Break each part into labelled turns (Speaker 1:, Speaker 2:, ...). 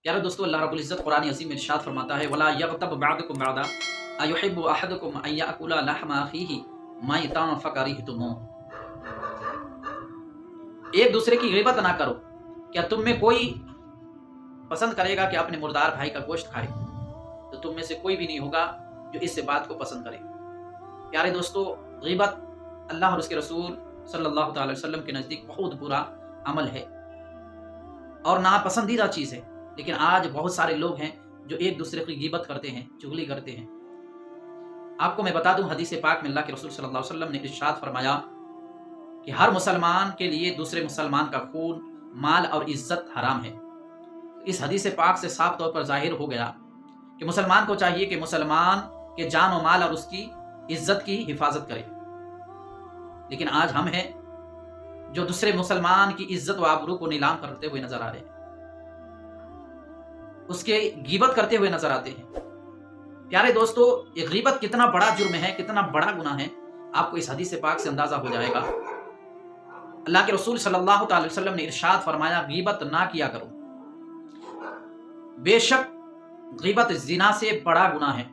Speaker 1: प्यारे दोस्तों, अल्लाह रब्बुल इज़्ज़त कुरान अज़ीम में इरशाद फरमाता है, वला यग़तब बअदुकुम बअदा अयुहिब्बु अहदुकुम अन याकुला लहमा अख़ीहि मैतन फकरिहतुमूह। एक दूसरे की ग़ीबत ना करो। क्या तुम में कोई पसंद करेगा कि अपने मुर्दार भाई का गोश्त खाए? तो तुम में से कोई भी नहीं होगा जो इस बात को पसंद करे। प्यारे दोस्तों, ग़ीबत अल्लाह और उसके रसूल सल्लल्लाहु अलैहि वसल्लम के नज़दीक बहुत बुरा अमल है और नापसंदीदा चीज़ है। लेकिन आज बहुत सारे लोग हैं जो एक दूसरे की ग़ीबत करते हैं, चुगली करते हैं। आपको मैं बता दूं, हदीस पाक में अल्लाह के रसूल सल्लल्लाहु अलैहि वसल्लम ने इरशाद फरमाया कि हर मुसलमान के लिए दूसरे मुसलमान का खून, माल और इज्जत हराम है। इस हदीस पाक से साफ तौर पर जाहिर हो गया कि मुसलमान को चाहिए कि मुसलमान के जान और माल और उसकी इज्जत की हिफाजत करे। लेकिन आज हम हैं जो दूसरे मुसलमान की इज्जत व आबरू को नीलाम करते हुए नजर आ रहे हैं, उसके ग़ीबत करते हुए नजर आते हैं। प्यारे दोस्तों, ये ग़ीबत कितना बड़ा जुर्म है, कितना बड़ा गुनाह है, आपको इस हदीस पाक से अंदाजा हो जाएगा। अल्लाह के रसूल सल्लल्लाहु अलैहि वसल्लम ने इरशाद फरमाया, ग़ीबत ना किया करो। बेशक ग़ीबत ज़िना से बड़ा गुनाह है।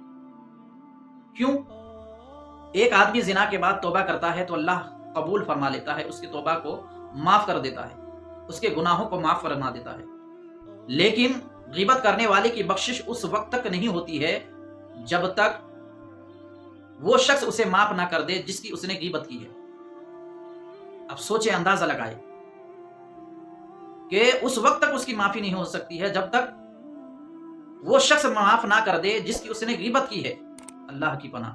Speaker 1: क्यों? एक आदमी ज़िना के बाद तौबा करता है तो अल्लाह कबूल फरमा लेता है, उसकी तौबा को माफ कर देता है, उसके गुनाहों को माफ फरमा देता है। लेकिन ग़ीबत करने वाले की बख्शिश उस वक्त तक नहीं होती है जब तक वो शख्स उसे माफ ना कर दे जिसकी उसने ग़ीबत की है। अब सोचे, अंदाजा लगाए कि उस वक्त तक उसकी माफी नहीं हो सकती है जब तक वो शख्स माफ ना कर दे जिसकी उसने ग़ीबत की है। अल्लाह की पनाह।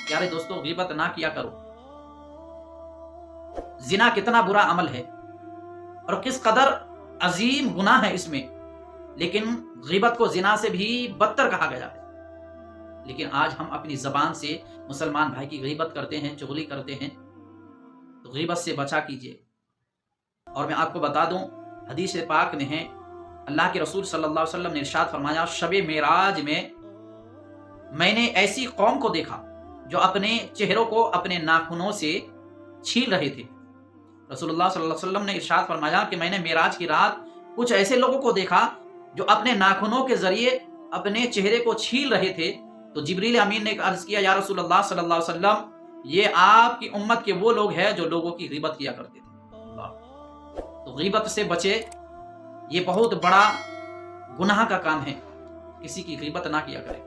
Speaker 1: प्यारे दोस्तों, ग़ीबत ना किया करो। ज़िना कितना बुरा अमल है और किस कदर अजीम गुनाह है इसमें, लेकिन ग़ीबत को ज़िना से भी बदतर कहा गया है। लेकिन आज हम अपनी ज़बान से मुसलमान भाई की ग़ीबत करते हैं, चुगली करते हैं। तो ग़ीबत से बचा कीजिए। और मैं आपको बता दूं, हदीस पाक में है, अल्लाह के रसूल सल्लल्लाहु अलैहि वसल्लम ने इरशाद फरमाया, शब मेराज में मैंने ऐसी कौम को देखा जो अपने चेहरों को अपने नाखूनों से छील रहे थे। रसूलुल्लाह सल्लल्लाहु अलैहि वसल्लम ने इरशाद फरमाया कि मैंने मेराज की रात कुछ ऐसे लोगों को देखा जो अपने नाखूनों के जरिए अपने चेहरे को छील रहे थे। तो जिब्रील अमीन ने अर्ज किया, या रसूलुल्लाह सल्लल्लाहु अलैहि वसल्लम, ये आपकी उम्मत के वो लोग हैं जो लोगों की ग़ीबत किया करते थे। तो ग़ीबत से बचे, ये बहुत बड़ा गुनाह का काम है। किसी की ग़ीबत ना किया करें।